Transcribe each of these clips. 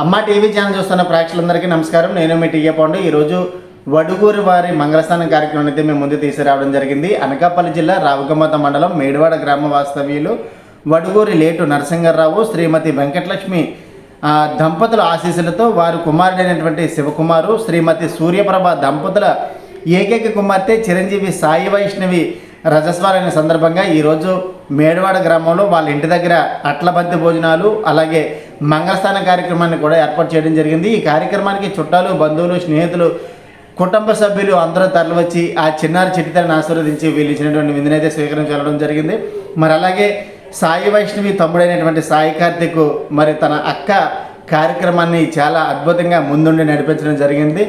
అమ్మ TV channel చూస్తున్న ప్రేక్షకులందరికీ నమస్కారం. నేను మీ టీఏ పాండు. ఈరోజు వడుగూరు వారి మంగళస్థానం కార్యక్రమం అయితే మేము ముందు తీసుకురావడం జరిగింది. అనకాపల్లి జిల్లా రావుకమ్మత మండలం మేడివాడ గ్రామ వాస్తవ్యులు వడుగూరి లేటు నరసింగరావు శ్రీమతి వెంకటలక్ష్మి దంపతుల ఆశీస్సులతో వారి కుమారుడైనటువంటి శివకుమారు శ్రీమతి సూర్యప్రభ దంపతుల ఏకైక కుమార్తె చిరంజీవి సాయి వైష్ణవి రజస్వాలైన సందర్భంగా ఈరోజు మేడివాడ గ్రామంలో వాళ్ళ ఇంటి దగ్గర అట్లబంతి భోజనాలు అలాగే మంగళస్థానం కార్యక్రమాన్ని కూడా ఏర్పాటు చేయడం జరిగింది. ఈ కార్యక్రమానికి చుట్టాలు, బంధువులు, స్నేహితులు, కుటుంబ సభ్యులు అందరూ తరలివచ్చి ఆ చిన్నారి చిట్టితల్లిని ఆశీర్వదించి వీళ్ళు ఇచ్చినటువంటి విందునైతే స్వీకరించడం జరిగింది. మరి అలాగే సాయి వైష్ణవి తమ్ముడైనటువంటి సాయి కార్తిక్ మరి తన అక్క కార్యక్రమాన్ని చాలా అద్భుతంగా ముందుండి నడిపించడం జరిగింది.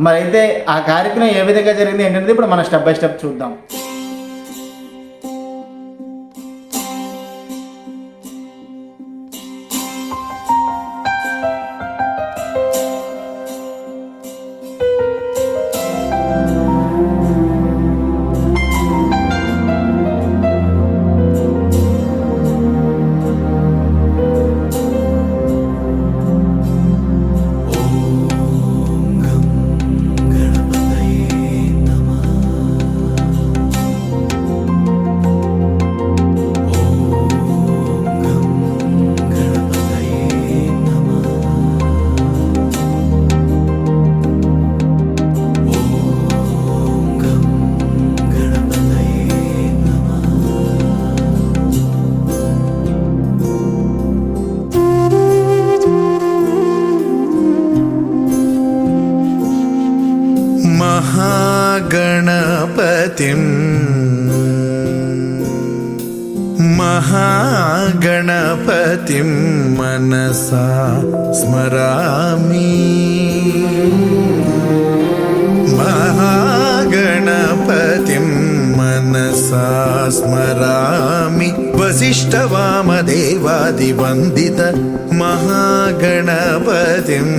మరి అయితే ఆ కార్యక్రమం ఏ విధంగా జరిగింది ఏంటంటే ఇప్పుడు మనం స్టెప్ బై స్టెప్ చూద్దాం. महागणपतिं मनसा स्मरामि. महागणपतिं मनसा स्मरामि. वसिष्ठवामदेवादिवन्दित महागणपतिम्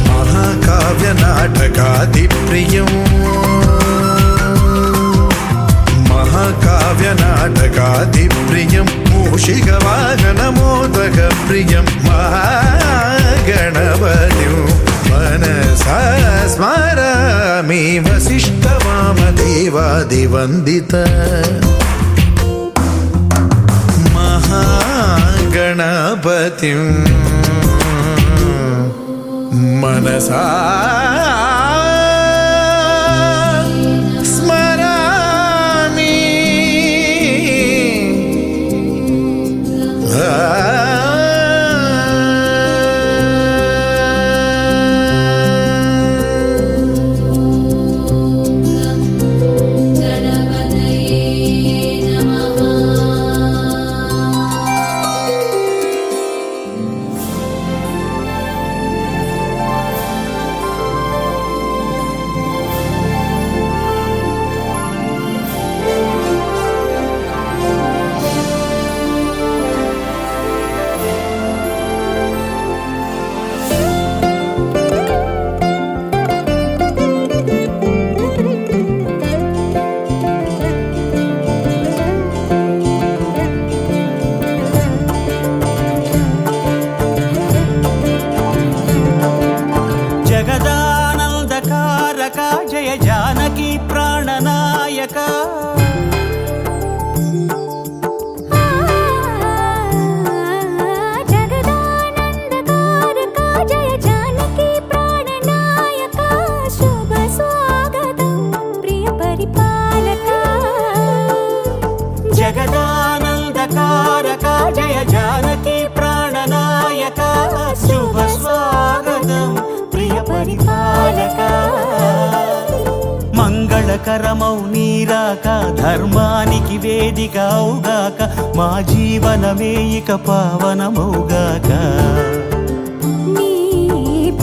महाकाव्य नाटकादिप्रियं महाकाव्य नाटकादिप्रियं मूषिकवाहनमोदकप्रियं महागणपतिं मनसा स्मरामि. वसिष्ठवामदेवादिवन्दित गणपतिं मनसा स्मरामि. మంగళకరమౌ నీరాక ధర్మానికి వేదిక అవుగాక మా జీవనమే ఇక పావనమౌగాక నీ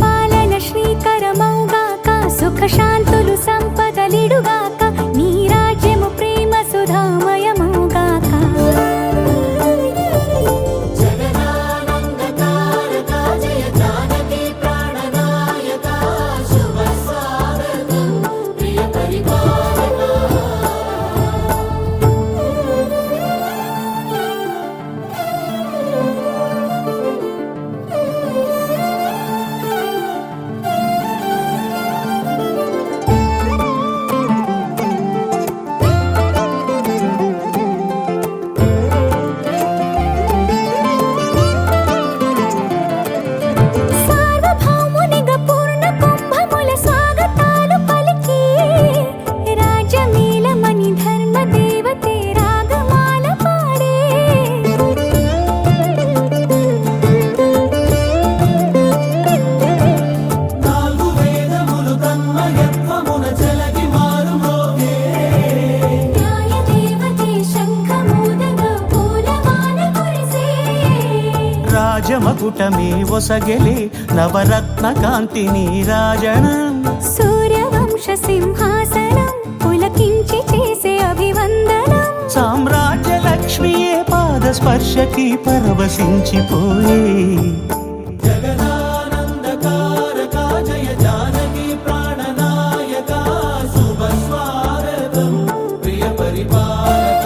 పాలన శ్రీకరమౌగాక సుఖ శాంతులు సంపదలిడుగాక నీ రాజ్యము ప్రేమ సుధామయమౌగాక రాజమకుటమే ఒసగెలే నవరత్న కాంతి నీరాజనం సూర్యవంశ సింహాసనం పులకించి చేసే అభివందనం సామ్రాజ్య లక్ష్మియే పాద స్పర్శకి పరవశించిపోయే జగదానందకారక జయ జానకి ప్రాణనాయక శుభ స్వాగతం ప్రియ పరిపాలక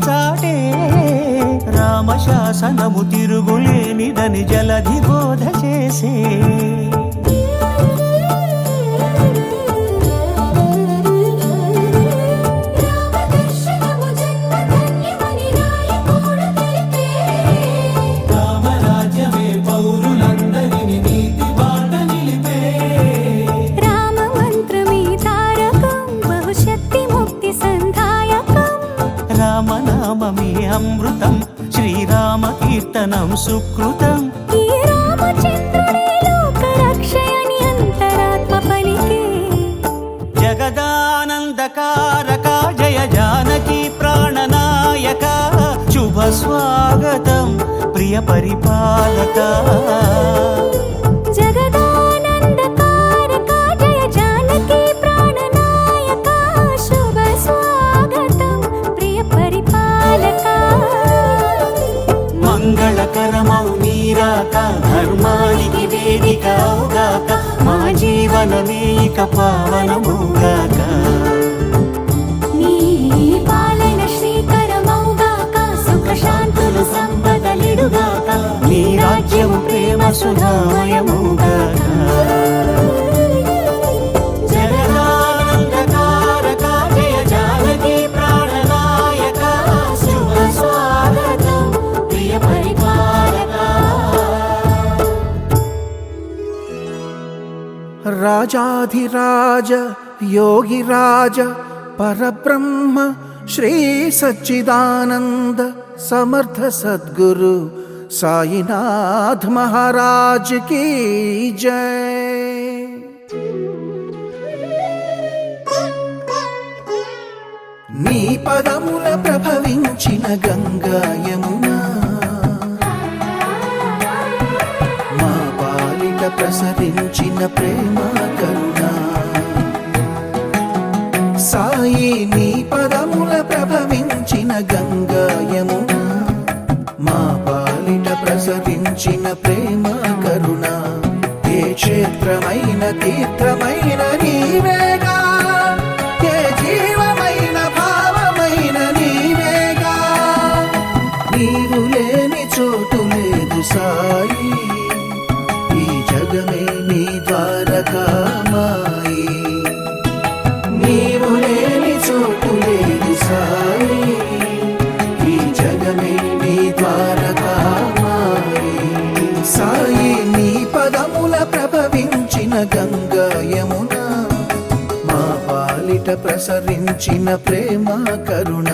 చాటే రామశాసనము తిరుగులేనిదని జలధి బోధ చేసే రామరాజ్యమే పౌరులందరినీ నీతి బాట నిలిపే రామ మంత్రమే తారకం బహుశక్తి ముక్తి సంధాయకం రామనామమే అమృతం శ్రీరామ కీర్తనం సుకృతం ఈ రామచంద్రుడే లోక రక్షయని అంతరాత్మ పలికే జగదానందకారక జయ జానకి ప్రాణనాయక శుభ స్వాగతం ప్రియ పరిపాలక జగదానందకారక జయ జానకి ప్రాణనాయక శుభ స్వాగతం ప్రియ పరిపాలక మంగళకరమౌ నీరాక ధర్మానికి వేదిక అవుగాక మా జీవనమే ఇక పావనమౌగాక నీ పాలన శ్రీకరమౌగాక సుఖ శాంతులు సంపదలిడుగాక నీ రాజ్యము ప్రేమ సుధామయమౌగాక జగదానందకారక జయ జానకి ప్రాణనాయక శుభ స్వాగతం ప్రియ పరిపాలక రాజాధిరాజ యోగిరాజ పరబ్రహ్మ శ్రీ సచ్చిదానంద సమర్థ సద్గురు సాయినాథ్ మహారాజ్ की जय। నీ పదముల ప్రభవించిన గంగా యమునా మా పాలిట ప్రసరించిన ప్రేమ కరుణ సాయి నీ పదముల ప్రభవించిన గంగా యమునా మా పాలిట ప్రసరించిన ప్రేమ కరుణ ఏ క్షేత్రమైన తీర్థమైన నీవేగా ఏ జీవమైన భావమైన నీవేగా నీవు లేని చోటు లేదు ప్రసరించిన ప్రేమ కరుణ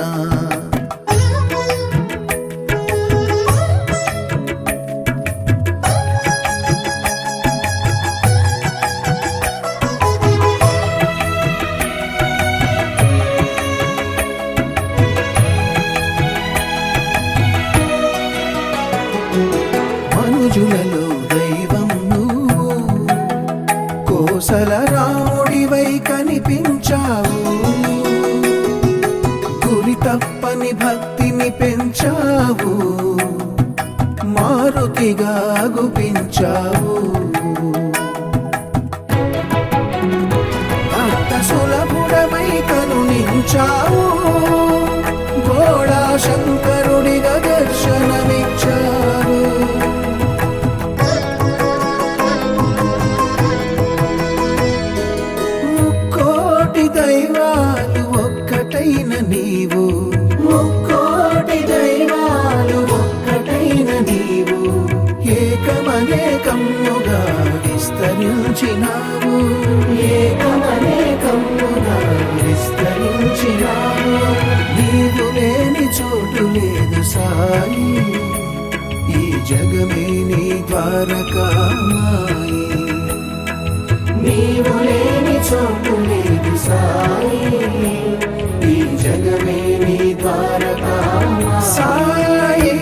మనుజులలో దైవం నువ్వు కోసల రాముడివై కనిపించావు గురి తప్పని భక్తిని పెంచావు మారుతిగా గుపించావు భక్త సులభుడమై కరుణించావు గోడా శంకరుడిగా దర్శనమిచ్చావు ముక్కోటి దైవాలు ఒక్కటైన నీవు ముక్కోటి దైవాలు ఒక్కటైన నీవు ఏకమనేకముగా విస్తరించినావు ఏకమనేకముగా విస్తరించినావు నీవు లేని చోటు లేదు సాయి ఈ జగమే నీ ద్వారకామాయి నీవు లేని చోటు లేదు సాయి ఈ జగమే నీ ద్వారకామాయి సాయి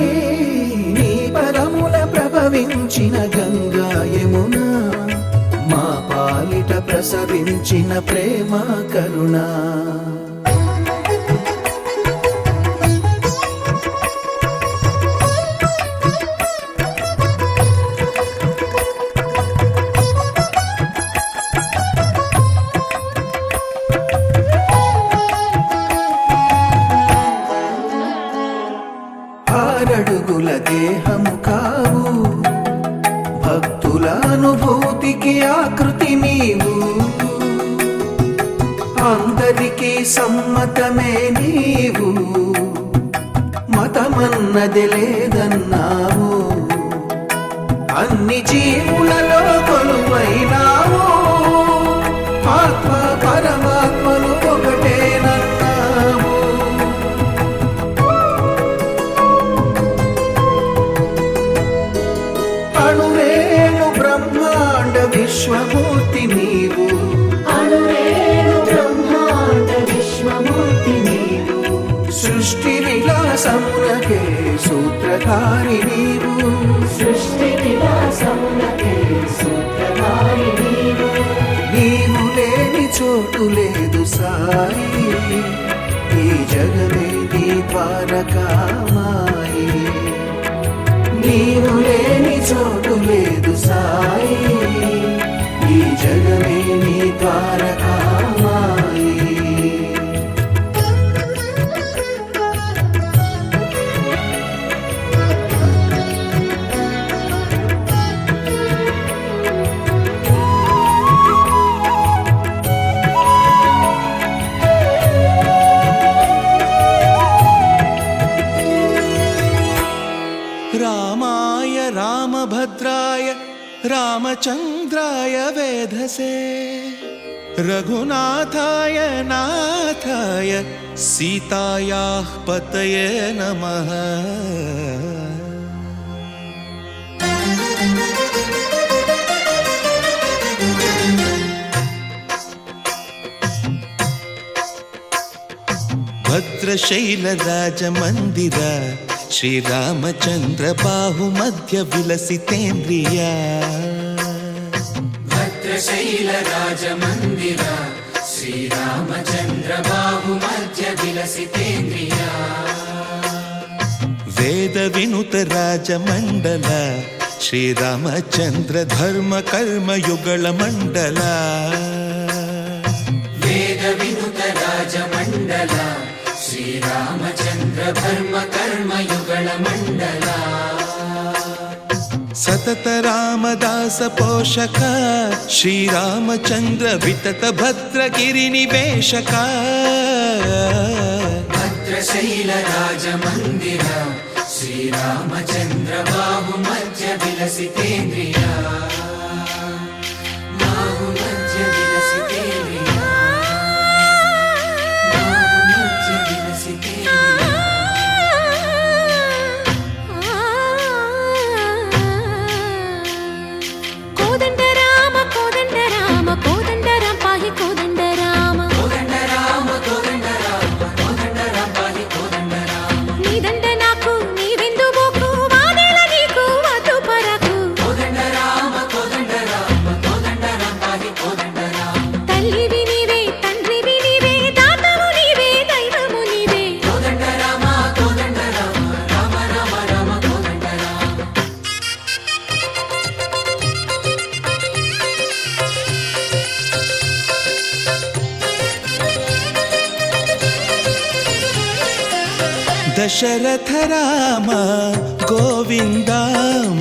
నీ పదముల ప్రభవించిన గంగా యమున మా పాలిట ప్రసరించిన ప్రేమ కరుణ ఆరడుగుల దేహము కావు భక్తుల అనుభూతికి ఆకృతి నీవు అందరికీ సమ్మతమే నీవు మతమన్నది లేదన్నావు అన్ని జీవులలో కొలువైనావు ఆత్మ పరమాత్మలు ఒకటేనన్నావు అణురేణు బ్రహ్మాండ విశ్వమూర్తి నీవు అణురేణు బ్రహ్మాండ విశ్వమూర్తి నీవు సృష్టి విలాసమునకే సూత్రధారి నీవు సృష్టి విలాసమునకే సూత్రధారి నీవు నీవు లేని చోటు లేదు సాయి ఈ జగమే నీ ద్వారకామాయి నీవు లేని చోటు లేదు సాయి ఈ జగమే నీ ద్వారకామాయి रामाय रामभद्राय रामचन्द्राय वेधसे रघुनाथाय नाथाय सीतायाः पतये नमः भद्रशैलराजमन्दिर श्रीरामचन्द्र बाहुमध्य विलसितेन्द्रिया भद्रशैलराजमन्दिर श्रीरामचन्द्र बाहुमध्य विलसितेन्द्रिया वेदविनुत राजमण्डल श्रीरामचन्द्र धर्म कर्म युगल मण्डल वेदविनुत राजमण्डल श्रीरामचन्द्र धर्म कर्म युगल मण्डल सतत रामदास पोषक श्रीरामचन्द्र वितत भद्रगिरि निवेशक भद्रशैलराजमन्दिर श्रीरामचन्द्र बाहुमध्य विलसितेन्द्रिया बाहुमध्य विलसितेन्द्रिया దశరథ రామ గోవింద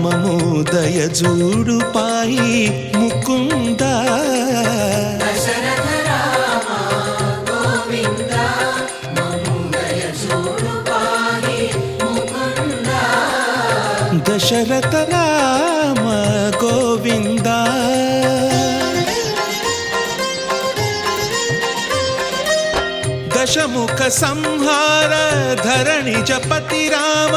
మమోదయ జూడు పాయి ముకుంద దశరథ రామ గోవింద మముదయ చూడు పాహి ముకుంద దశరథ రామ గోవింద దశముఖ సంహార ధరణి జపతి రామ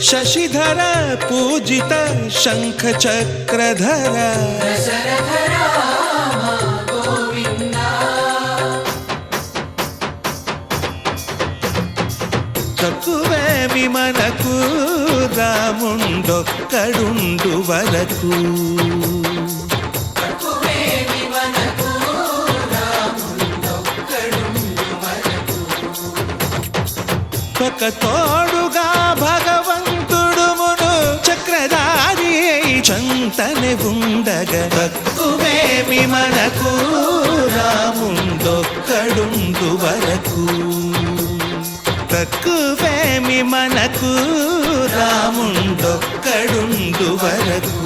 శశిధర పూజిత శంఖ చక్రధర దశరథ రామ గోవింద తక్కువేమి మనకు రాముండొక్కడుండు వరకు తక్కువేమి మనకు రాముండొక్కడుండు వరకు ఒక తోడుగా భగవంతుడుమును చక్రధారి చంతనే ఉండగ తక్కువేమి మనకు రాముండొక్కడుండు వరకు తక్కువేమి మనకు రాముండొక్కడుండు వరకు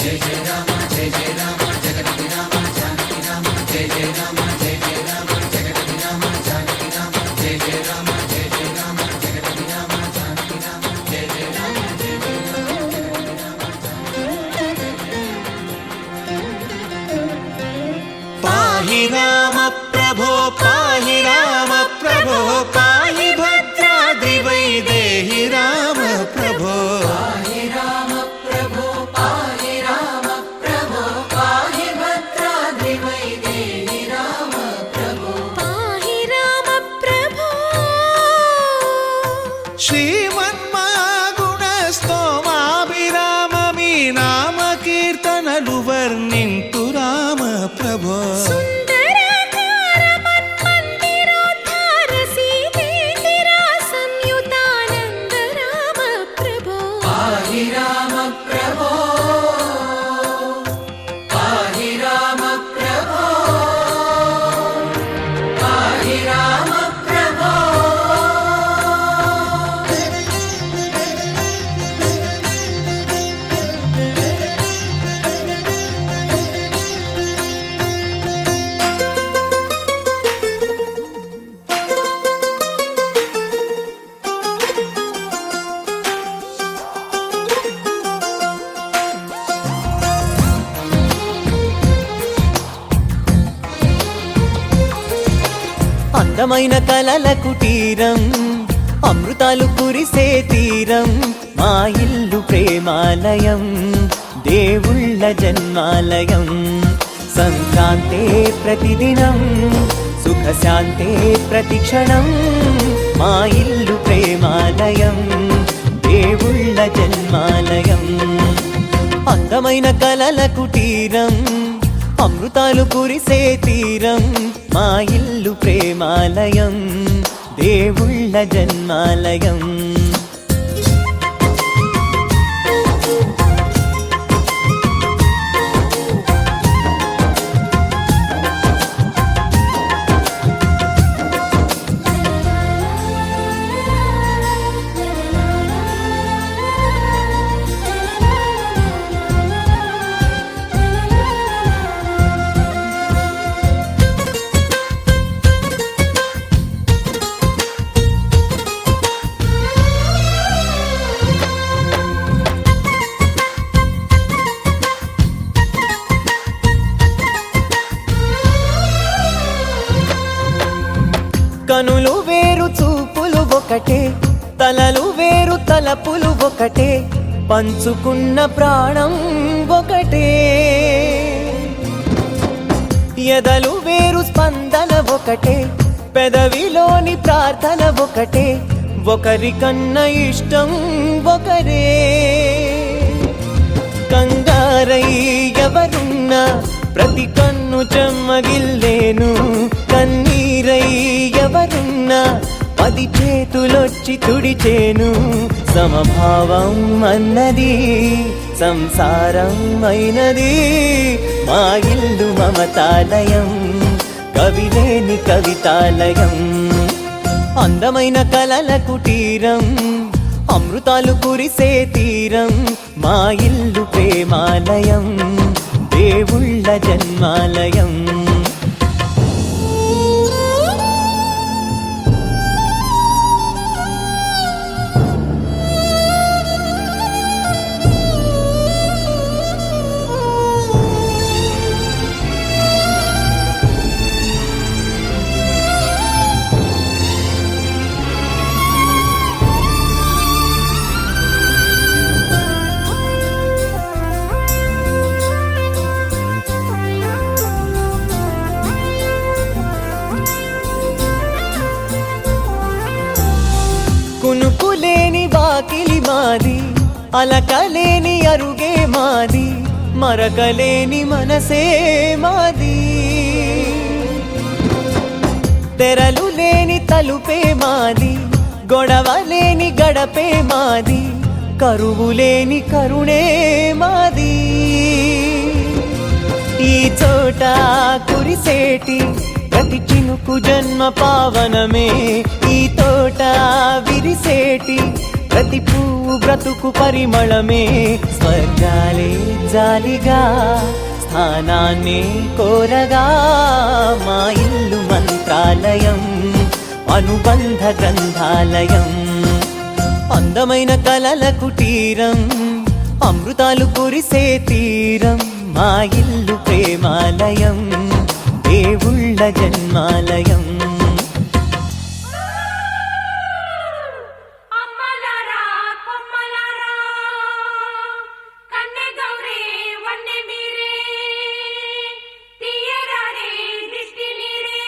జయ జయ రామ జయ జయ రామ జగతి రామ జానకి రామ జయ జయ రామ జయ జయ రామ జగతి రామ జానకి రామ జయ జయ రామ జయ జయ రామ జగతి రామ జానకి రామ జయ జయ రామ జయ జయ రామ పాహి రామ ప్రభో పాహి రామ ప్రభో పాహి భద్రాద్రి వైదేహి రామ ప్రభో పాహి రామ ప్రభో పాహి రామ ప్రభో పాహి భద్రాద్రి వైదేహి రామ ప్రభో పాహి రామ ప్రభో శ్రీమన్మాగుణ స్తోమాభిరామ మీ నామ కీర్తనలు వర్ణింతు రామ ప్రభో సుందరాకార మన్మందిరోద్ధార సీతేందిర సంయుతానంద రామ ప్రభో పాహి రామ ప్రభో పాహి రామ ప్రభో పాహి రామ ప్రభో అందమైన కలల కుటీరం అమృతాలు కురిసే తీరం మా ఇల్లు ప్రేమాలయం దేవుళ్ళ జన్మాలయం సంక్రాంతే ప్రతిదినం సుఖశాంతే ప్రతిక్షణం మా ఇల్లు ప్రేమాలయం దేవుళ్ళ జన్మాలయం అందమైన కలల కుటీరం అమృతాలు కురిసే తీరం మా ఇల్లు ప్రేమాలయం దేవుళ్ళ జన్మాలయం కనులు వేరు చూపులు ఒకటే తలలు వేరు తలపులు ఒకటే పంచుకున్న ప్రాణం ఒకటే ఎదలు వేరు స్పందన ఒకటే పెదవిలోని ప్రార్థన ఒకటే ఒకరికన్నా ఇష్టం ఒకరే కంగారై ఎవరున్నా ప్రతి కన్ను చెమ్మగిల్లేను కన్నీరై ఎవరున్నా 10 చేతులొచ్చి తుడిచేను సమభావం అన్నది సంసారం అయినది మా ఇల్లు మమతాలయం కవిలేని కవితాలయం అందమైన కలల కుటీరం, అమృతాలు కురిసే తీరం, మా ఇల్లు ప్రేమాలయం, దేవుళ్ళ జన్మాలయం. కునుకులేని వాకిలి మాది, అలకలేని అరుగే మాది, మరకలేని మనసే మాది. తెరలు లేని తలుపే మాది, గొడవలేని గడపే మాది, కరువులేని కరుణే మాది. ఈ చోట కురిసేటి ప్రతి చినుకు జన్మ పావనమే, ఈ తోట విరిసేటి ప్రతి పువ్వు బ్రతుకు పరిమళమే. స్వర్గాలే జాలిగా స్థానాన్ని కోరగా, మా ఇల్లు మంత్రాలయం, అనుబంధ గ్రంథాలయం. అందమైన కలల కుటీరం, అమృతాలు కురిసే తీరం, మా ఇల్లు ప్రేమాలయం, దేవుళ్ళ జన్మాలయం. అమ్మలారా కొమ్మలారా కన్నె గౌరే వన్నె మీరే తీయరారే దిష్టి నీరే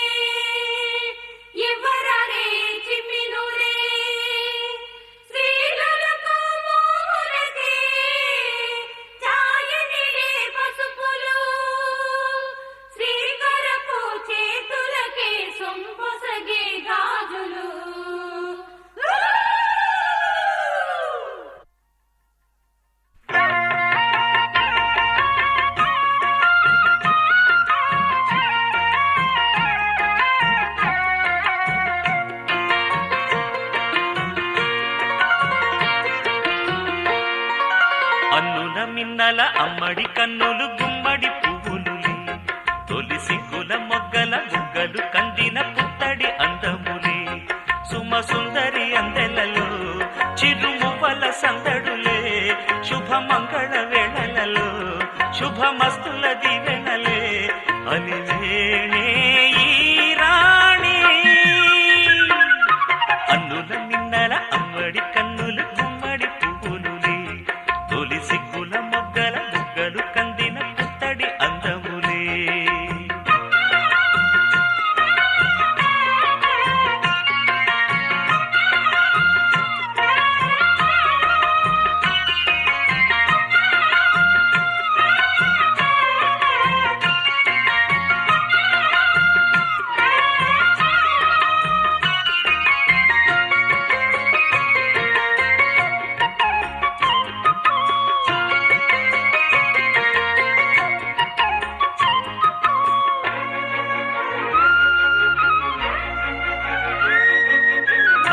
ఇవ్వరారే చిమ్మి నూరే శ్రీలకు మోములకే ఛాయనిలే పసుపులు శ్రీకరపు చేతులకే సొంపొసగే గాజులు. అన్నుల మిన్నల అమ్మడి కన్నులు గుమ్మడి పువ్వులులే, తొలి సిగ్గుల మొగ్గల బుగ్గలు కందిన పుత్తడి అందములే, సుమ సుందరి అందెలలో చిరుమువ్వల సందడులే, శుభ మంగళ వేళలలో శుభమస్తుల దీవెనలే, అలివేణే ఈ రాణి. అన్నుల మిన్నల అమ్మడి కన్నులు గుమ్మడి పువ్వులులే, తొలి సిగ్గుల మొగ్గల బుగ్గలు కందిన పుత్తడి అందములే.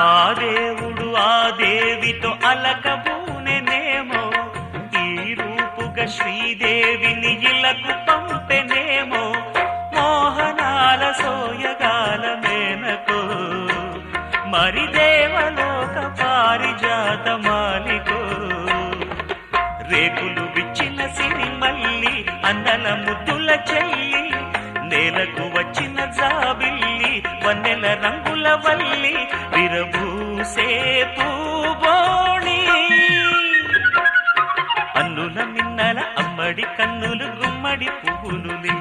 ఆ దేవుడు ఆ దేవితో అలకబూనెనేమో, ఈ రూపుగా శ్రీదేవిని ఇలకు పంపెనేమో, మోహనాల సోయగాల మేనకో, మరి దేవలోక పారిజాత మాలికో. రేకులు విచ్చిన సిరిమల్లి అందల ముద్దుల చెల్లి, నేలకు వచ్చిన జాబిల్లి వన్నెల రంగుల వల్లి, విరబూసే పూబోణి. అన్నుల మిన్నల అమ్మడి కన్నులు గుమ్మడి పువ్వులులే,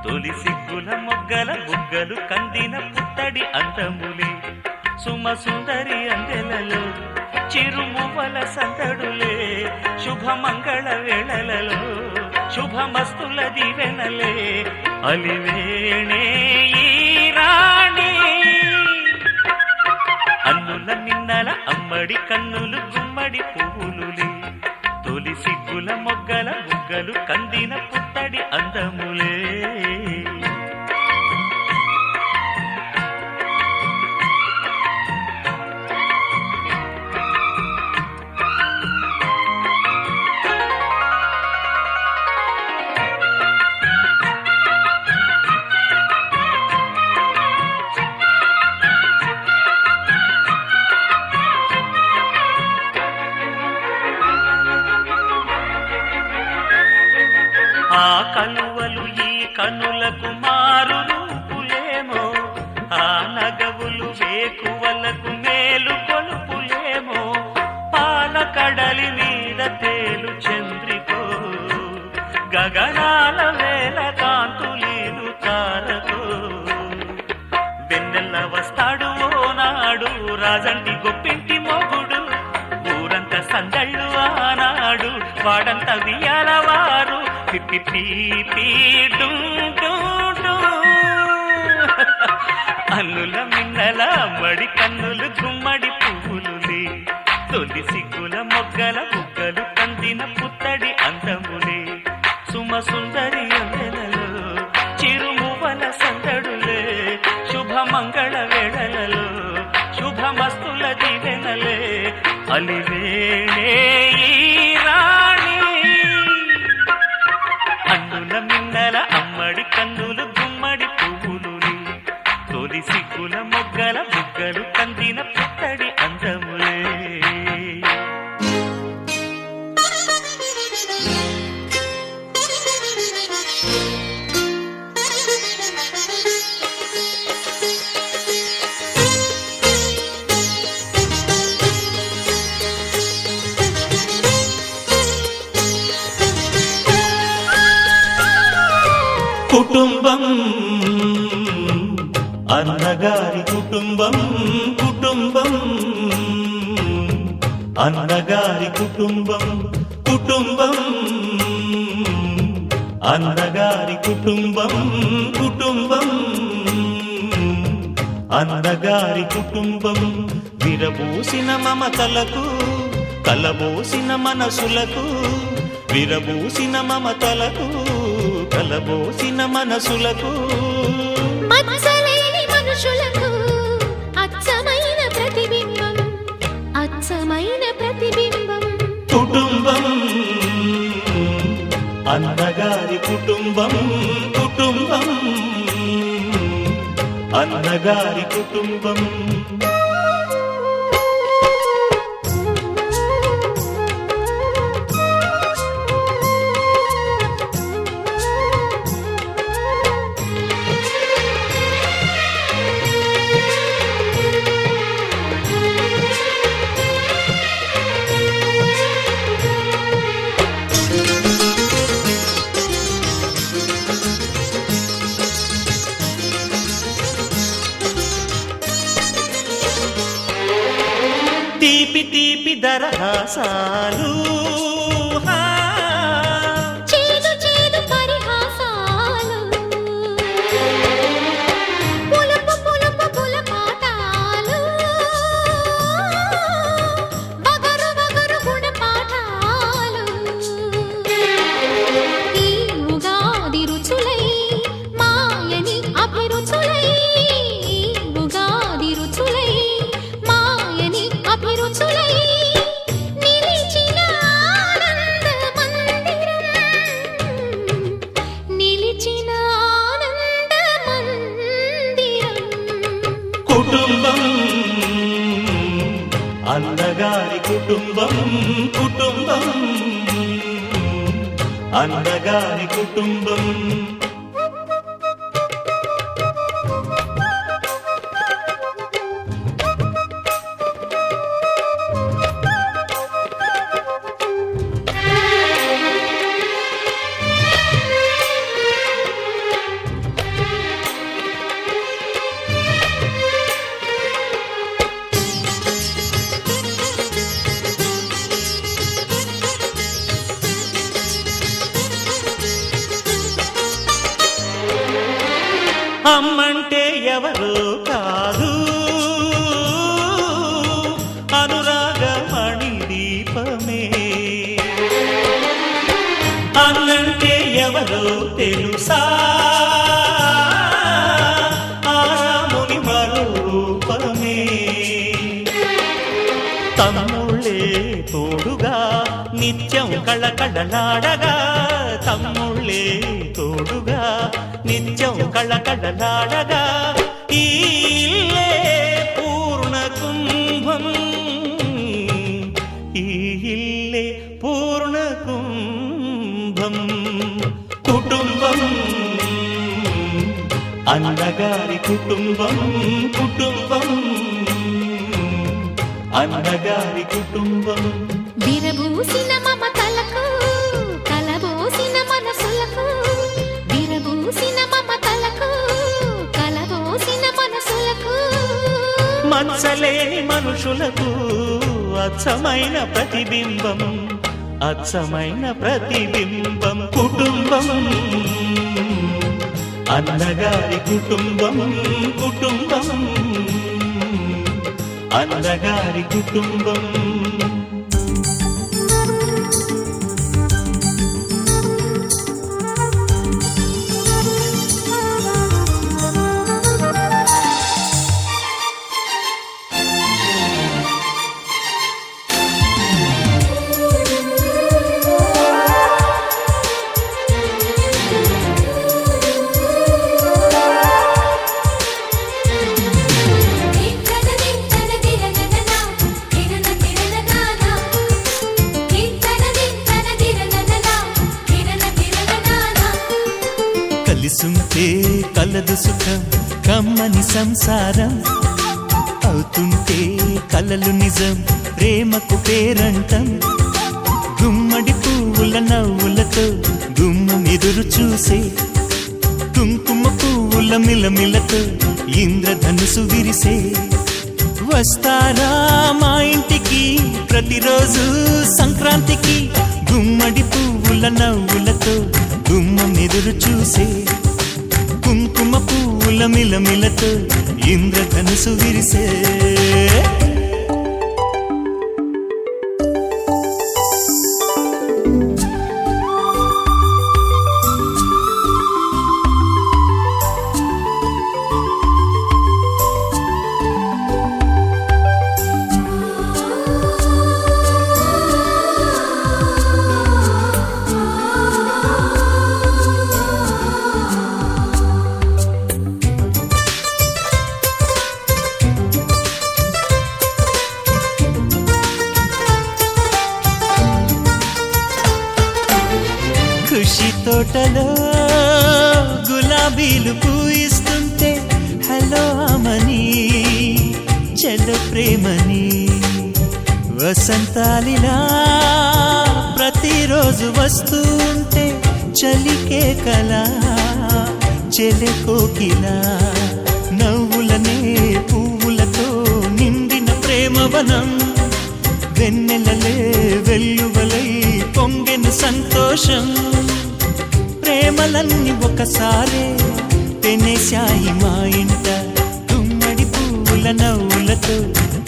తొలి సిగ్గుల మొగ్గల బుగ్గలు కందిన పుత్తడి అందములే, సుమ సుందరి అందెలలో చిరుమువ్వల సందడులే, శుభమంగళ వేళలలో శుభమస్తుల దీవెనలే, అలివేణే ఈ రాణి. అన్నుల మిన్నల అమ్మడి కన్నులు గుమ్మడి పువ్వులులే, తొలి సిగ్గుల మొగ్గల బుగ్గలు కందిన పుత్తడి అందములే. కడలి మీద తేలు చంద్రికో గగనాల వేల కాంతులీలు తారకో వెన్నెల్ల వస్తాడు ఓనాడు రాజంటి గొప్పింటి మొగుడు ఊరంతా సందళ్ళు ఆనాడు వాడంతా వియాలవారు పిప్పి పీ డు డు డు. అన్నుల మిన్నల మడి కన్నులు గుమ్మడి పువ్వులులే తొలి సిగ్గుల మొగ్గల బుగ్గలు కందిన పుత్తడి అందములే సుమ సుందరి అందెలలో చిరుమువల సందడులే శుభమంగళ వేళలలో శుభమస్తుల దీవెనలే అలివేణే ఈ రాణి. అన్నుల మిన్నల అమ్మడి కన్నులు గుమ్మడి పువ్వులులే తొలి సిగ్గుల మొగ్గల బుగ్గలు కందిన పుత్తడి అందములే. కుటుంబం అన్నగారి కుటుంబం కుటుంబం అన్నగారి కుటుంబం కుటుంబం అన్నగారి కుటుంబం కుటుంబం అన్నగారి కుటుంబం విరబూసిన మమతలకు కలబోసిన మనసులకు విరబూసిన మమతలకు కలబోసిన మనసులకు మచ్చలేని మనుషులకు అచ్చమైన ప్రతిబింబం అచ్చమైన ప్రతిబింబం కుటుంబం అన్నగారి కుటుంబం కుటుంబం అన్నగారి కుటుంబం. తీపి తీపి దరహాసాలు చేదు చేదు పరిహాసాలు పులుపు పులుపు పులపాటాలు వగరు వగరు గుణపాఠాలు ఈ ఉగాది రుచులై మాయని అభిరుచులై ఉగాది రుచులై మాయని అభిరుచులై నిలిచిన ఆనంద మందిరం నిలిచిన ఆనంద మందిరం. కుటుంబం అన్నగారి కుటుంబం కుటుంబం అన్నగారి కుటుంబం. అమ్మంటే ఎవరో కాదు అనురాగమణి దీపమే అన్నంటే ఎవరో తెలుసా ఆరాముని మరో రూపమే తమ్ముళ్ళే తోడుగా నిత్యం కళకళలాడగా తమ్ముళ్ళే తోడుగా నిత్యం కళకళలాడగా ఈ ఇల్లే పూర్ణ కుంభం ఈ ఇల్లే పూర్ణ కుంభం. కుటుంబం అన్నగారి కుటుంబం కుటుంబం అన్నగారి కుటుంబం. విరబూసిన మమతలకు కలబోసిన మనసులకు విరబూసిన మమతలకు కలబోసిన మనసులకు మచ్చలేని మనుషులకు అచ్చమైన ప్రతిబింబం అచ్చమైన ప్రతిబింబం కుటుంబం అన్నగారి కుటుంబం కుటుంబం అన్నగారి కుటుంబం కలిసుంటే కలదు సుఖం కమ్మని సంసారం అవుతుంటే కలలు నిజం ప్రేమకు పేరంటం గుమ్మడి పువ్వుల నవ్వులతో గుమ్మం ఎదురు చూసే కుంకుమ పువ్వుల మిలమిలతో ఇంద్రధనుసు విరిసే వస్తారా మా ఇంటికి ప్రతిరోజు సంక్రాంతికి గుమ్మడి పువ్వుల నవ్వులతో గుమ్మం ఎదురు చూసే కుంకుమ పువ్వుల మిలమిలతో ఇంద్రధనుసు విరిసే ఖుషి తోటలో గులాబీలు పూయిస్తుంటే హలో అమని చెల్ల ప్రేమని వసంతాలిలా ప్రతిరోజు వస్తూ ఉంటే చలికే కలా చెలె కోకిలా నవ్వులనే పువ్వులతో నిండిన ప్రేమవనం వెన్నెలలే వెల్లువలై పొంగెను సంతోషం ప్రేమలన్నీ ఒకసారే పెనేశాయి మా ఇంట గుమ్మడి పువ్వుల నవ్వులతో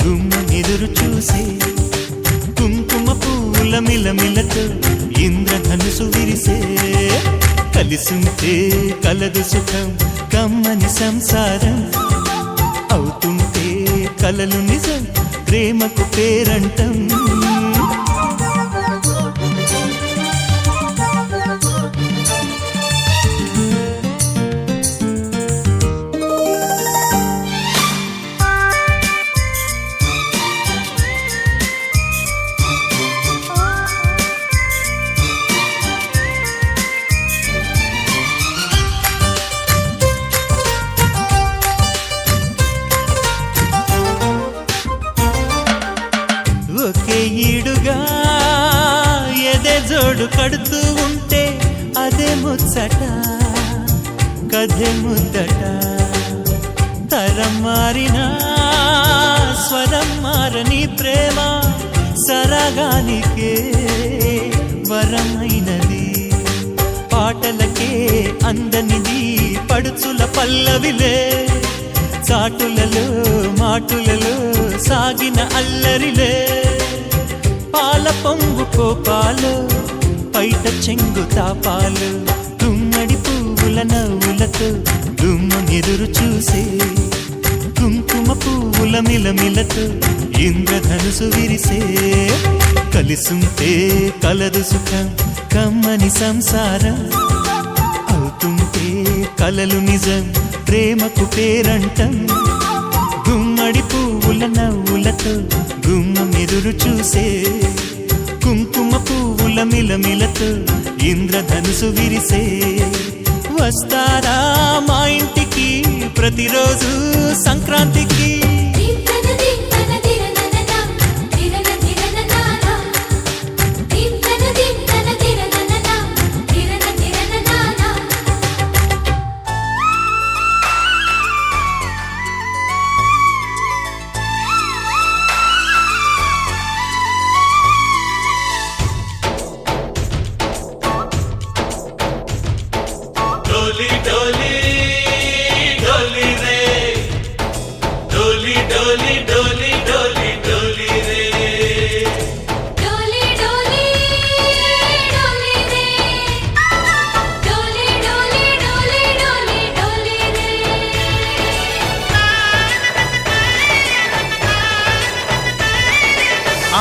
గుమ్మెదురు చూసే కుంకుమ పువ్వుల మిలమిలతో ఇంద్రధనుసు విరిసే కలిసుంటే కలదు సుఖం కమ్మని సంసారం అవుతుంటే కలలు నిజం ప్రేమకు పేరంటం ఒకే ఈడుగా ఎదే జోడు కడుతూ ఉంటే అదే ముచ్చట కథే ముద్దట తరం మారినా స్వరం మారని ప్రేమ సరగానికే వరమైనది పాటలకే అందనిది పడుచుల పల్లవిలే చాటులలో మాటులలో సాగిన అల్లరిలే పాల పొంగు కోపాలు పైట చెంగు తాపాలు గుమ్మడి పువ్వుల నవ్వులతో గుమ్మం ఎదురు చూసే కుంకుమ పువ్వుల మిలమిలతో ఇంద్రధనుసు విరిసే కలిసుంటే కలదు సుఖం కమ్మని సంసారం అవుతుంటే కలలు నిజం ప్రేమకు పేరంటం గుమ్మడి పువ్వుల నవ్వులతో గుమ్మం ఎదురు చూసే కుంకుమ పువ్వుల మిలమిలతో ఇంద్రధనుసు విరిసే వస్తారా మా ఇంటికి ప్రతిరోజు సంక్రాంతికి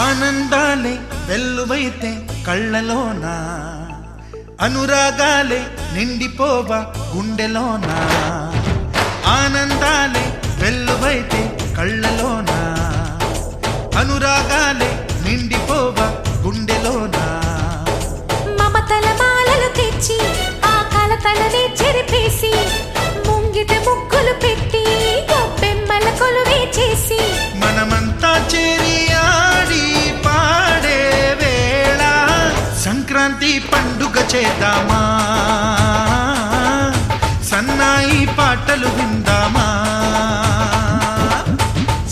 ఆనందాలే వెల్లువైతే కళ్ళలోనా, అనురాగాలే నిండిపోవా గుండెలోనా. ఆనందాలే వెల్లువైతే కళ్ళలోనా, అనురాగాలే నిండిపోవా గుండెలోనా. మమతల మాలలు తెచ్చి ఆ కలతలనే చెరిపేసి ముంగిట ముగ్గులు పెట్టి గొప్పెమ్మల కొలువే చేసి మనమంతా చేరి ఆడి పాడే వేళ సంక్రాంతి పండుగ చేద్దామా, సన్నాయి పాటలు విందామా.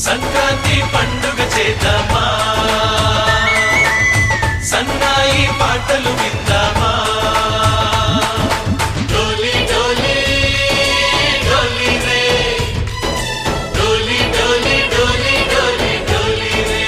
సంక్రాంతి పండుగ చేద్దామా, సన్నాయి పాటలు విందామా. డోలి డోలి డోలి రే, డోలి డోలి డోలి డోలి డోలి రే.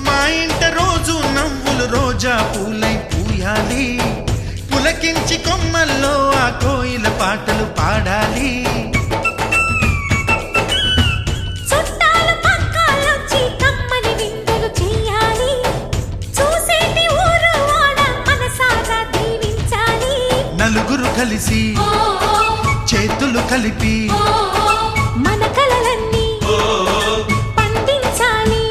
మా ఇంట రోజు నవ్వులు రోజా పూలై పూయాలి, పులకించి కొమ్మల్లో ఆ కోయిల పాటలు పాడాలి. చుట్టాలు పక్కాలొచ్చి కమ్మని విందులు చెయ్యాలి, చూసేటి ఊరు వాడ మనసారా దీవించాలి. నలుగురు కలిసి చేతులు కలిపి మన కలలన్నీ పండించాలి.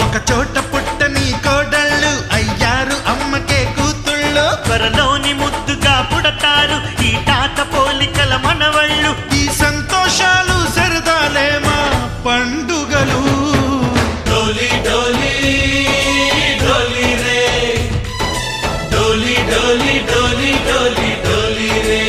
ఒక చోట పుట్టని కోడళ్ళు అయ్యారు అమ్మకే కూతుళ్ళు. త్వరలోని ముద్దుగా పుడతారు ఈ తాత పోలికల మనవళ్ళు. ఈ సంతోషాలు సరదాలే మా పండుగలు. డోలి డోలి డోలి రే, డోలి డోలి డోలి డోలి డోలి రే.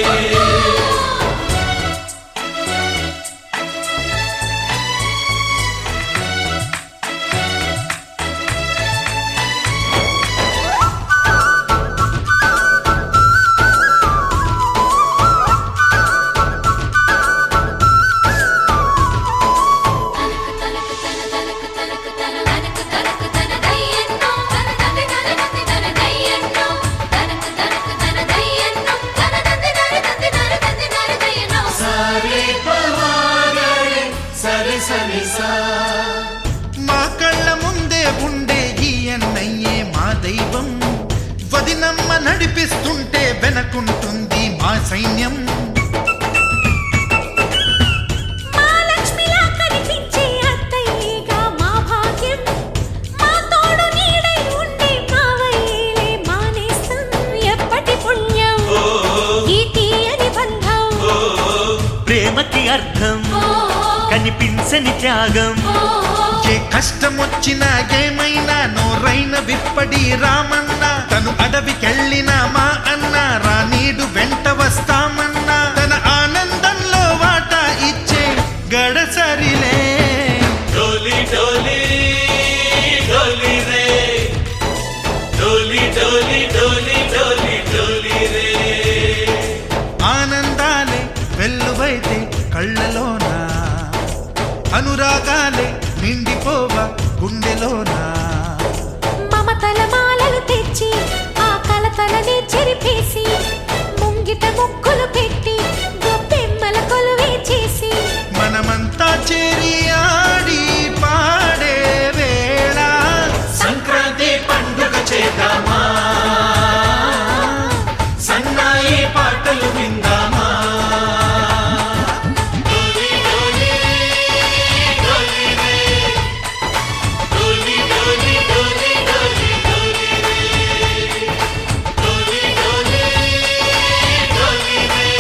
మా కళ్ళ ముందే ఉండే ఈ అన్నయ్యే మా దైవం, వదినమ్మ నడిపిస్తుంటే వెనకుంటుంది మా సైన్యం. మహాలక్ష్మిలా కనిపించే అత్తయ్యేగా మా భాగ్యం, మా తోడు నీడై ఉండే మావయ్యేలే మా నేస్తం. ఎప్పటి పుణ్యం ఈ తీయని బంధం, ప్రేమకి అర్థం కనిపించని త్యాగం. ఏ కష్టం వచ్చినా ఏమైనా నోరైన విప్పడి రామన్న, తను అడవికెళ్ళిన మా అన్న రానీడు వెంట వస్తామన్నా. తన ఆనందంలో వాటా ఇచ్చే గడసరిలే. డోలి డోలి డోలి రే, డోలి డోలి డోలి డోలి డోలి రే. ఆనందాలే వెల్లువైతే కళ్ళలోనా, అనురాగాలే నిండిపోవా గుండెలోనా. మమతల మాలలు తెచ్చి ఆ కలతలనే చెరిపేసి ముంగిట ముగ్గులు పెట్టి గొప్పెమ్మల కొలువే చేసి మనమంతా చేరి ఆడి పాడే వేళ సంక్రాంతి పండుగ చేద్దామా, సన్నాయి పాటలు విందామా. డోలి డోలి డోలి రే, డోలి డోలి డోలి డోలి డోలి రే, డోలి డోలి డోలి రే,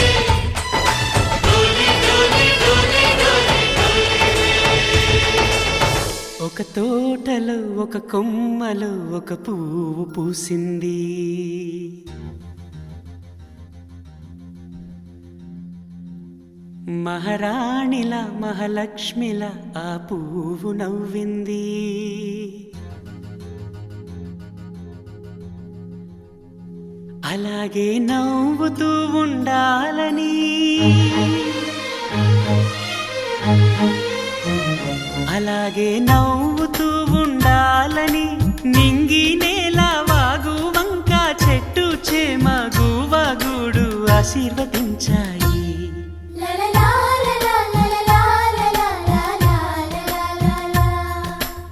డోలి డోలి డోలి డోలి డోలి రే. ఒక తోటలో ఒక కొమ్మలో ఒక పువ్వు పూసింది, మహారాణిల మహాలక్ష్మిల ఆ పువ్వు నవ్వింది. అలాగే నవ్వుతూ ఉండాలని, అలాగే నవ్వుతూ ఉండాలని నింగి నేల వాగు వంక చెట్టు చేమ గువగూడు ఆశీర్వదించాయి.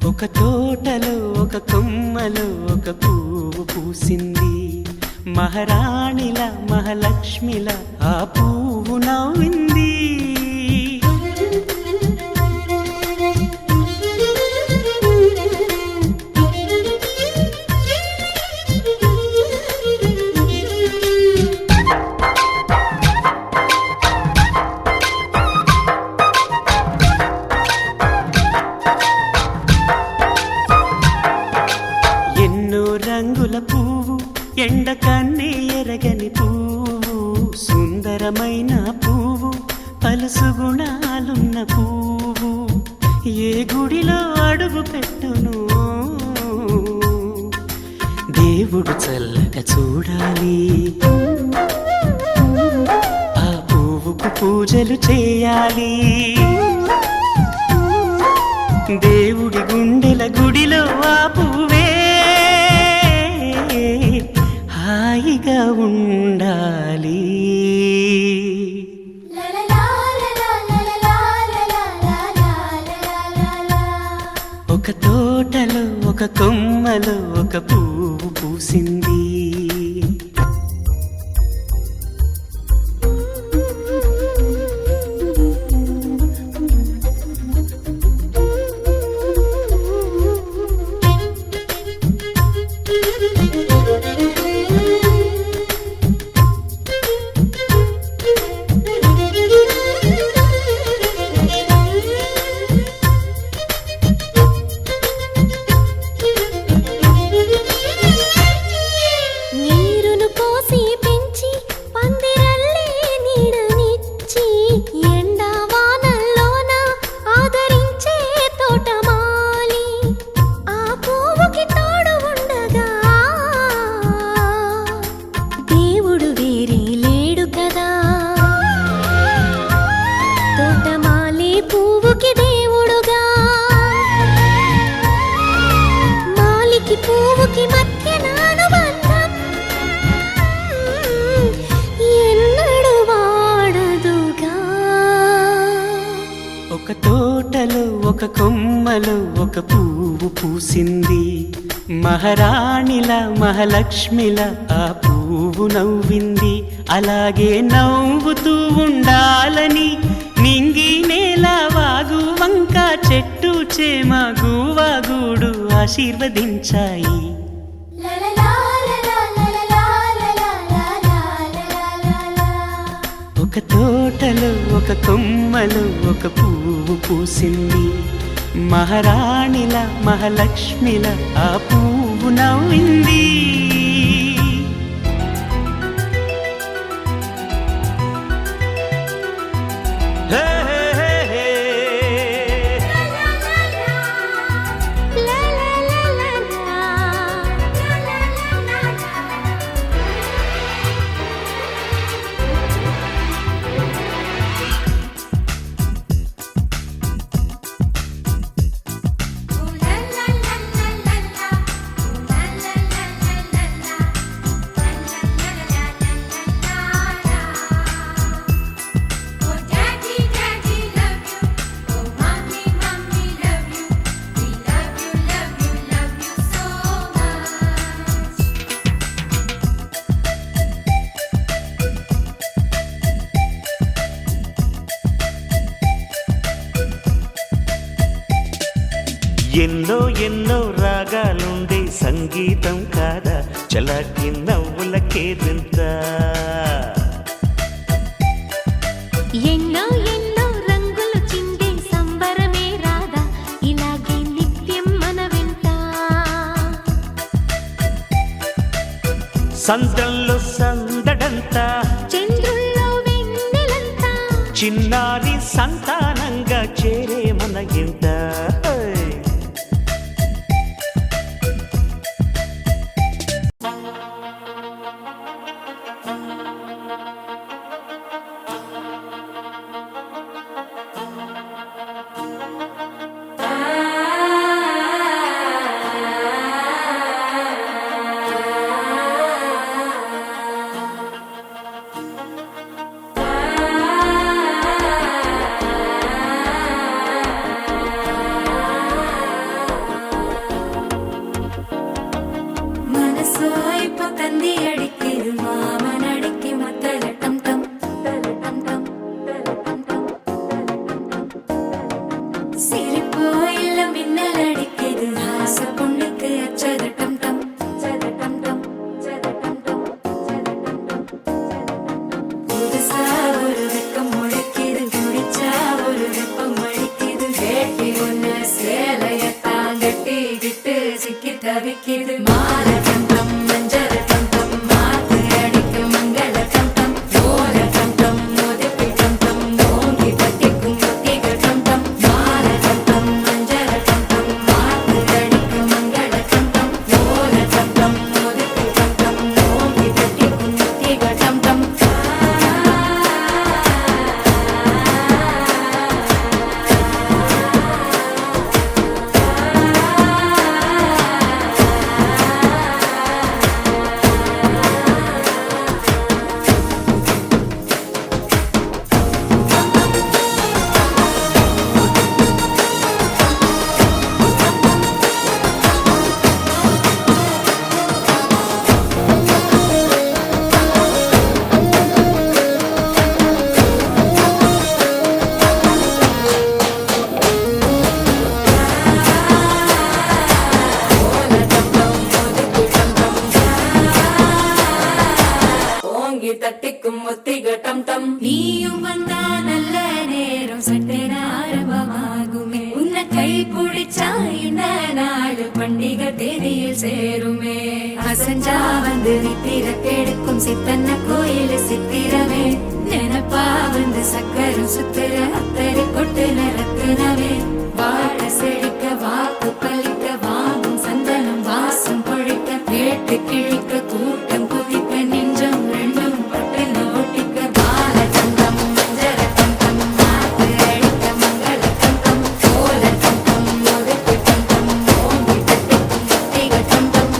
ఒక తోటలో ఒక కొమ్మలో ఒక పువ్వు పూసింది. మహారాణిల మహాలక్ష్మిల ఆ పువ్వు నవ్వింది. రంగుల పువ్వు ఎండ కన్నే ఎరగని పువ్వు, సుందరమైన పువ్వు పలుసు గుణాలున్న పువ్వు, ఏ గుడిలో అడుగు పెట్టును దేవుడు చల్లగా చూడాలి. ఆ పువ్వుకు పూజలు చేయాలి. దేవుడి గుండెల గుడిలో ఆ పువ్వే హాయిగా ఉండాలి. ఒక తోటలో ఒక కొమ్మలో ఒక పువ్వు పూసింది. నీరును పోసి పెంచి పందిరల్లే నీడనిచ్చి ఎండా వానల్లోన ఆదరించే తోటమాలి, ఆ పువ్వుకి తోడు ఉండగా దేవుడు వేరే లేడు కదా. తోటమాలి పువ్వుకి దేవుడుగా, మాలికి పువ్వుకి మధ్య అనుబంధం ఎన్నడు వాడదుగా. ఒక తోటలో ఒక కొమ్మలో ఒక పువ్వు పూసింది. మహారాణిల మహాలక్ష్మిల ఆ పువ్వు నవ్వింది. అలాగే నవ్వుతూ ఉండాలని నింగి నేల వాగు వంక చెట్టు చేమ గువగూడు ఆశీర్వదించాయి. ఒక తోటలో ఒక కొమ్మలో ఒక పువ్వు పూసింది. మహారాణిల మహాలక్ష్మిల ఆ పువ్వు నవ్వింది. హే హే హే హే. ఎన్నో ఎన్నో రాగాలుండే సంగీతం కాదా చలాకి నవ్వులకేదంత. ఎన్నో ఎన్నో రంగులు చిందే సంబరమే రాదా ఇలాగే నిత్యం మన వెంట. సంద్రంలో సందడంతా చంద్రుల్లో వెన్నెలంతా చిన్నారి సంతానంగా చేరే మన ఇంత മനസ്സോ ഇപ്പൊ തന്തി അടിക്കരു മാമനടിക്ക് മത്തലട്ടം ടം തലട്ടം ടം തലട്ടം ടം സിരിപ്പോ ഇല്ല മിന്നലടിക്കരു ഹാസ പൊണ്ണുക്ക് അച്ചതട്ടം ടം ചതട്ടം ടം ചതട്ടം ടം പുതുസാ ഒരു വെക്കം മുഴക്കിയത് കുടിച്ചാ ഒരു വെപ്പം മടിക്കിയത് കേട്ടി ഒന്ന് സേലയത്താൻ കെട്ടി വിട്ട് സിക്കി തവിക്കിയത് മാലട്ടം ടം മഞ്ചരട്ടം ടം മാത്ത് അടിക്കും മംഗളട്ടം ടം ഓലട്ടം ടം മുതപ്പിട്ടം ടം ഓങ്കി പട്ടിക്കും കുത്തികട്ടം ടം മാലട്ടം ടം മഞ്ചരട്ടം ടം മാത്ത് അടിക്കും മംഗളട്ടം ടം ഓലട്ടം ടം മുതപ്പിട്ടം ടം ഓങ്കി പട്ടിക്കും കുത്തികട്ടം ടം ஓங்கி தட்டிக்கும் ஒத்திகட்டம் டம் நீயும் வந்தா நல்ல நேரம் சட்டே ஆரம்பமாகுமே உன்னை கை பிடிச்சா இந்த நாடு பண்டிகை தேதியில் சேருமே அசஞ்சா வந்து நித்திர கெடுக்கும் சித்தன்ன கோயில் சித்திரமே நினப்பா வந்து சக்கரம் சுத்துற அத்தரை கொட்டுல ரத்தினமே வாழ செழிக்க வாக்கு பலிக்க வாங்கும் சந்தனம் வாசம் பொழிக்க கேட்டு கிழிக்க கூட்டம் குதிக்க நெஞ்சம் ரெண்டும் பட்டுல ஒட்டிக்க பாலச்சந்தம் மஞ்சரட்டம் டம் மாத்து அடிக்க மங்களட்டம் டம் கோலட்டம் டம் ஒதுக்கிட்டம் டம் ஓங்கி தட்டிக்கும் முத்திகட்டம் டம்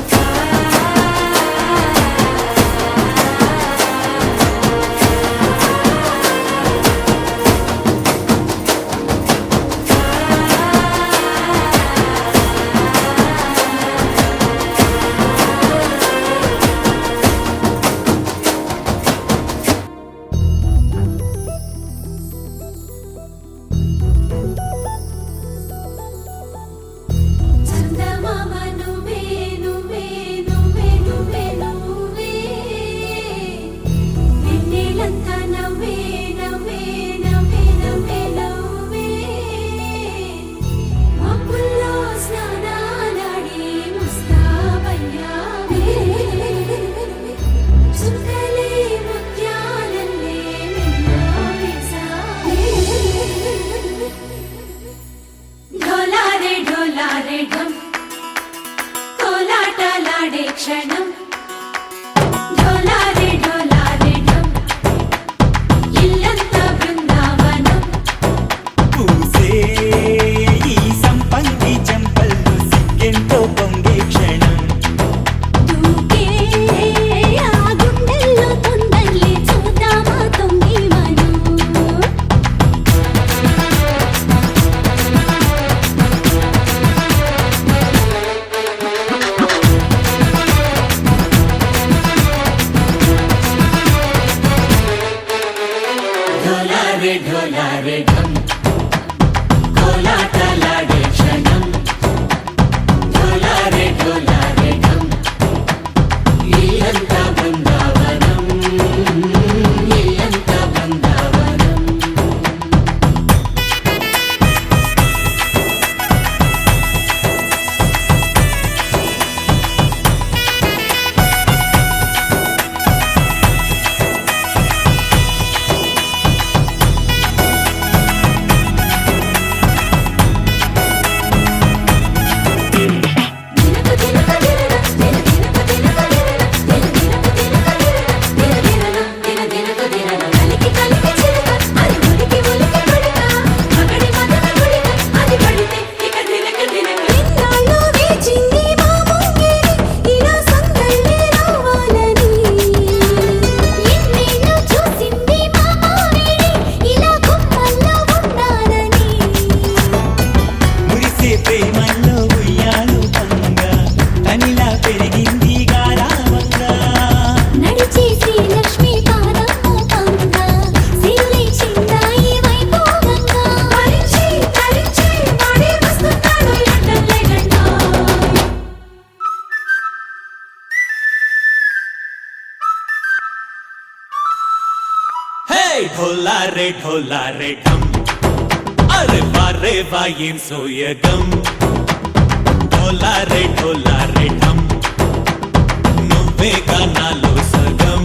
ढोला रे ढम अरे वाह ఏం సోయగం ढोला रे ढम నువ్వేగా నాలో సగం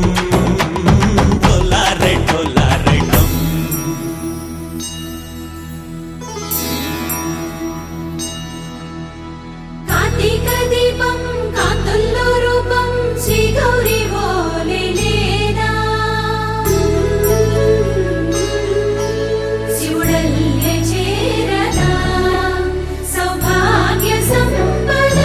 ढोला रे ढम కార్తీక దీపం కాంతుల్లో రూపం శ్రీ గౌరీ ఓలే లేనా శివుడల్లే చేరదా సౌభాగ్య సంపద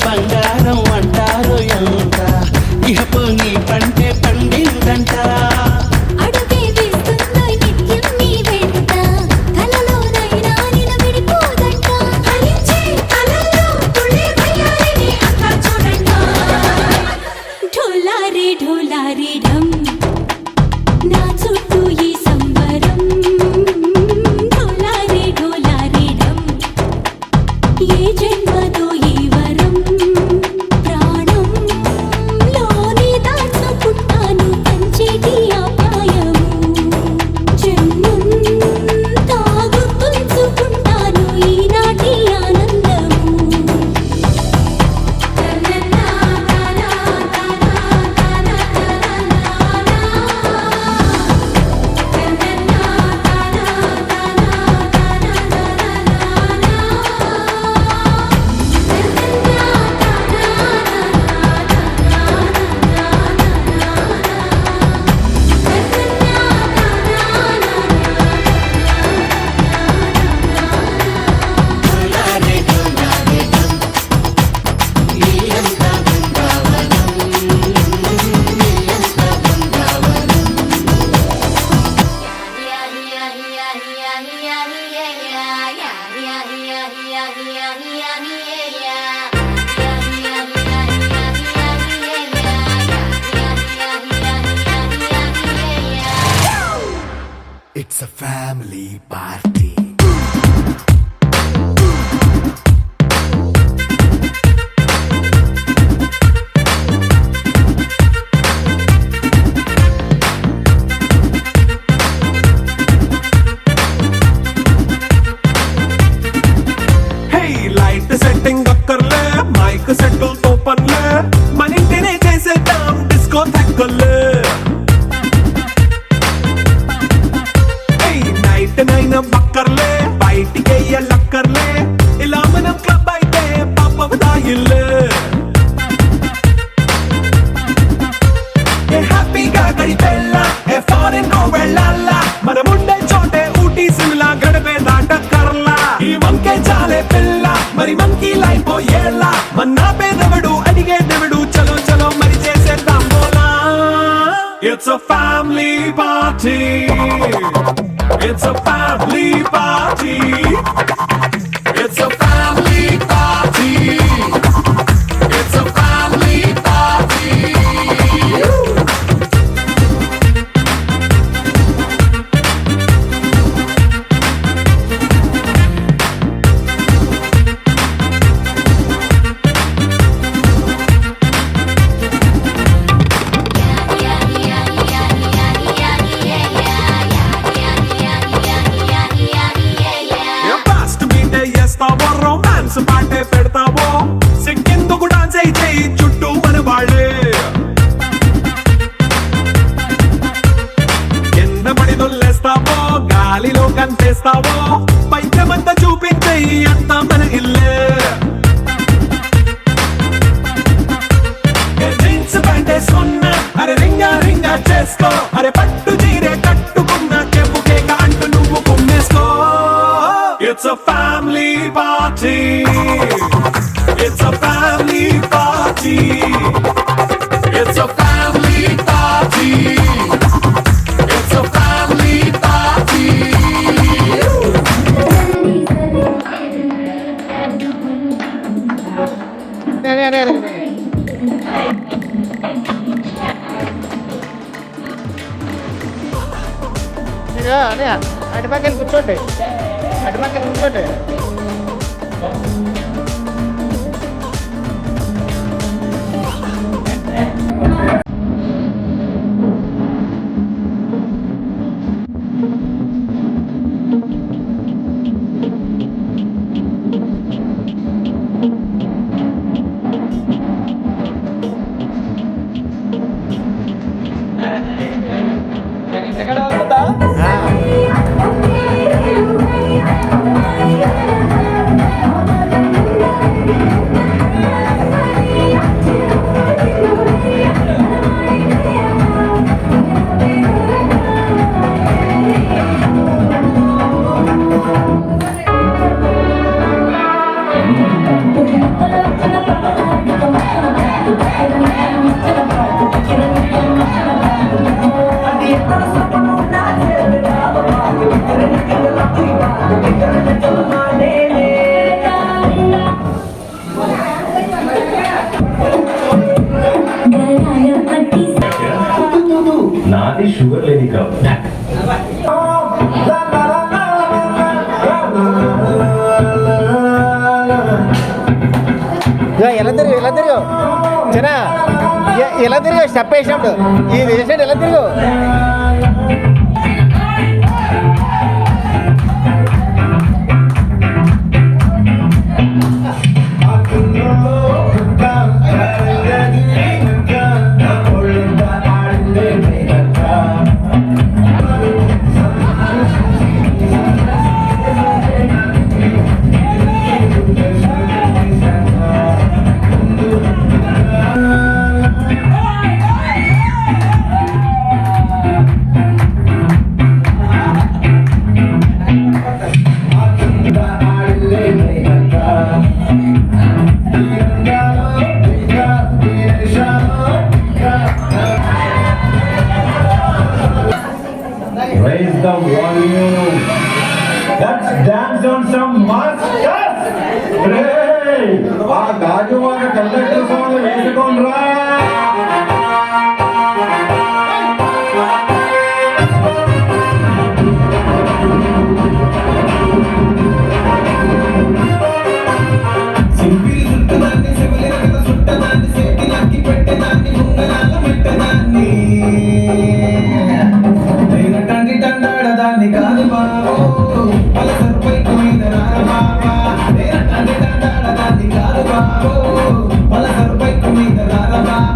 బంగారం అంటారు ఎంత ఇహపు నీ పంటే పండిందంట అడుగే వేస్తుందో నిత్యం నీ వెంట కలలోనైనా నిలబడిపోదంట ఫలించే కలలో తుళ్ళే వయ్యారిని అంతా చూడంట ఢోలా రే ఢమ్ నా చుట్టూ ఈ సంబరం ఢోలా రే ఢమ్ ఏ జన్మదో ఈ వరం ప్రాణంలోనే దాచుకుంటాను పంచేటి అపాయము జన్మంతా గుర్తుంచుకుంటాను ఈనాటి ఆనందము It's a family party. Hey, light setting అక్కర్లే మైక్ సెట్టుల్ తో పనిలే మన ఇంటినే చేసేద్దాం డిస్కో థక్కర్లే నైట్ నైన్ బక్కర్లే బయటికి లక్కర్లే ఇలా మనం క్లబ్ అయితే పాపదాయిల్లే హ్యాపీగా గడిపెళ్ళ ఏ ఫారెన్ వెళ్ళాలా మనముండే చోటే ఊటీ సిమ్లా గడిపే దాటక్కర్లా ఈ వంకే చాలే పిల్ల మరి మంకీ లైఫ్ ఏళ్ళ మన్నా పేదవడు అడిగేదెవడు చలో చలో మరి చేసేద్దాం బోలా It's a family party. It's a family party. It's a family party. It's a family party. ఇదిగో అదే అటుపక్కన కూర్చోండి, అటుపక్కన కూర్చోండి. నాది షుగర్ లేని కప్. ఎలా తిరుగు చిన్న ఎలా తిరుగు స్టెప్ వేసినప్పుడు ఇది వేసినట్టు ఎలా తిరుగు. Raise the volume. Let's dance on some masters. Hey, ఆ గాజువాక కండక్టర్ సౌండ్ వేసుకోండ్రా. సింపిల్ చుట్టదాన్ని సెవెలిన కథ చుట్టదాన్ని సేటి లక్కి పెట్టేదాన్ని ముంగరాల పెట్టేదాన్ని తండ్రి తండాడదాన్ని కాదు బాబు పల సర్పైకు మీద రార బాబా తండ్రి తండాడదాన్ని కాదు బాబు పల సర్పైకు మీద రార బాబా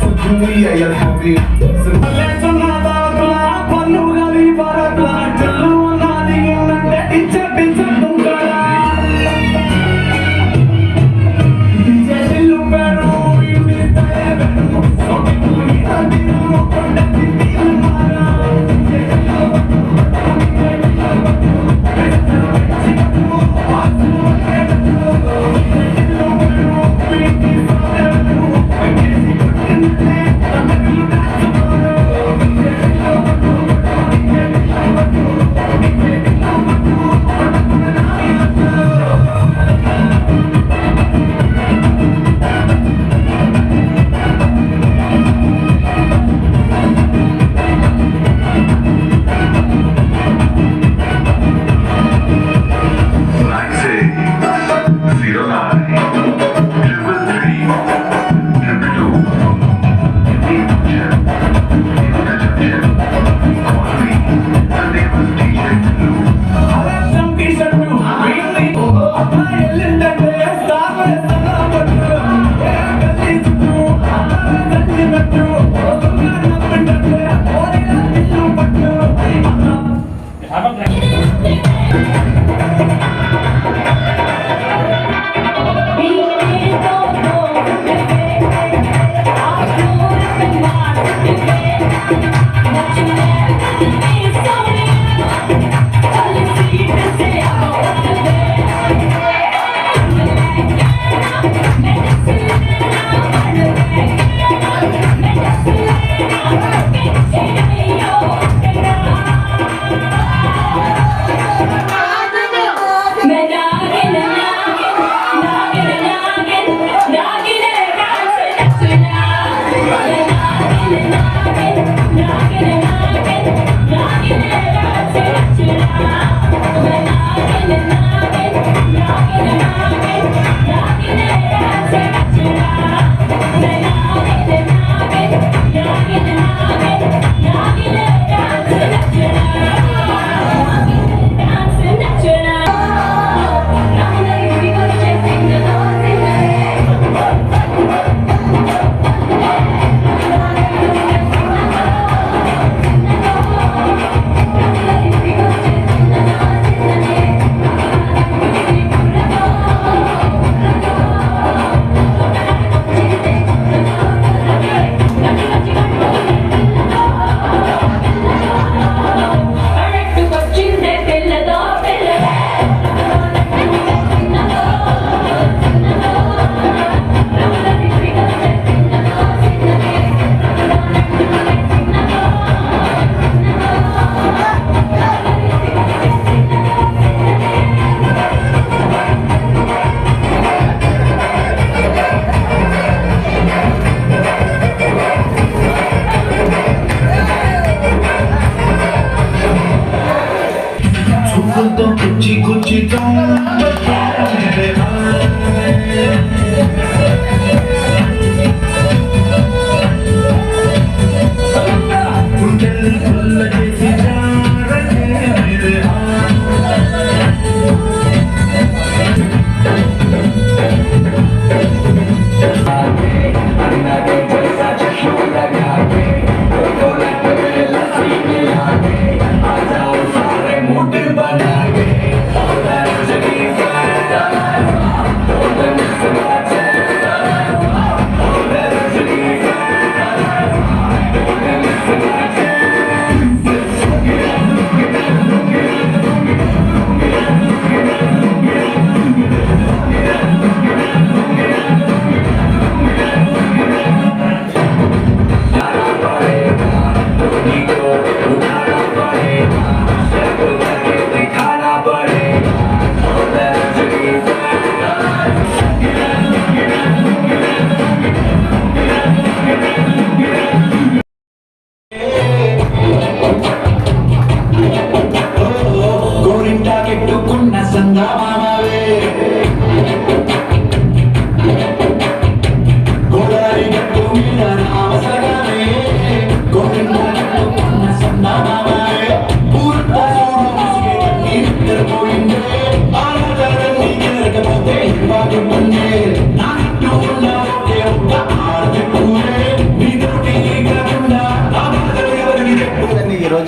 Medicine,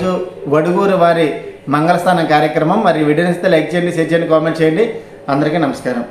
ఈరోజు వడుగూరు వారి మంగళస్థానం కార్యక్రమం. మరి వీడియోని ఇస్తే లైక్ చేయండి, షేర్ చేయండి, కామెంట్ చేయండి. అందరికీ నమస్కారం.